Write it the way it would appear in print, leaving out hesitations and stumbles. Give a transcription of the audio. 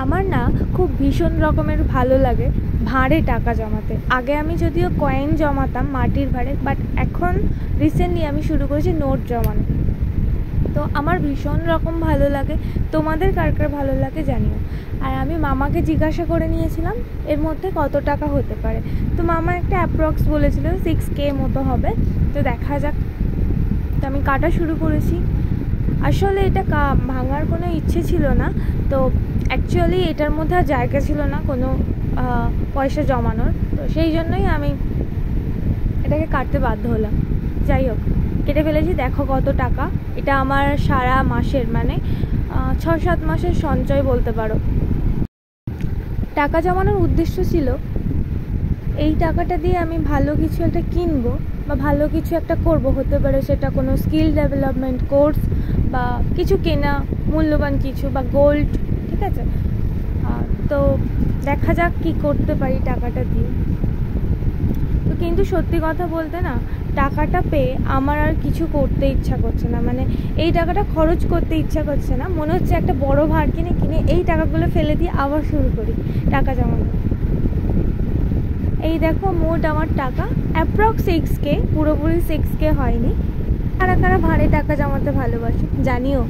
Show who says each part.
Speaker 1: আমার না খুব ভীষণ রকমের ভালো লাগে ভাঁড়ে টাকা জমাতে। আগে আমি যদিও কয়েন জমাতাম মাটির ভাঁড়ে, বাট এখন রিসেন্টলি আমি শুরু করেছি নোট জমানো। তো আমার ভীষণ রকম ভালো লাগে, তোমাদের কার কার ভালো লাগে জানিও। আর আমি মামাকে জিজ্ঞাসা করে নিয়েছিলাম এর মধ্যে কত টাকা হতে পারে। তো মামা একটা অ্যাপ্রক্স বলেছিল 6K মতো হবে। তো দেখা যাক। তো আমি কাটা শুরু করেছি। আসলে এটা ভাঙার কোনো ইচ্ছে ছিল না, তো অ্যাকচুয়ালি এটার মধ্যে আর জায়গা ছিল না কোনো পয়সা জমানোর, তো সেই জন্যই আমি এটাকে কাটতে বাধ্য হলাম। যাই হোক, কেটে ফেলেছি। দেখো কত টাকা। এটা আমার সারা মাসের, মানে 6-7 মাসের সঞ্চয় বলতে পারো। টাকা জমানোর উদ্দেশ্য ছিল এই টাকাটা দিয়ে আমি ভালো কিছু একটা কিনবো বা ভালো কিছু একটা করব। হতে পারে সেটা কোনো স্কিল ডেভেলপমেন্ট কোর্স বা কিছু কেনা, মূল্যবান কিছু, বা গোল্ড, ঠিক আছে। তো দেখা যাক কি করতে পারি টাকাটা দিয়ে। তো কিন্তু সত্যি কথা বলতে না, টাকাটা পেয়ে আমার আর কিছু করতে ইচ্ছা করছে না, মানে এই টাকাটা খরচ করতে ইচ্ছা করছে না। মনে হচ্ছে একটা বড় ভাঁড় কিনে এই টাকাগুলো ফেলে দিয়ে আবার শুরু করি টাকা জমানো। এই দেখো মোট আমার টাকা অ্যাপ্রক্স 6K, পুরোপুরি 6K হয়নি। কারা কারা ভাঁড়ে টাকা জমাতে ভালোবাসে জানিও।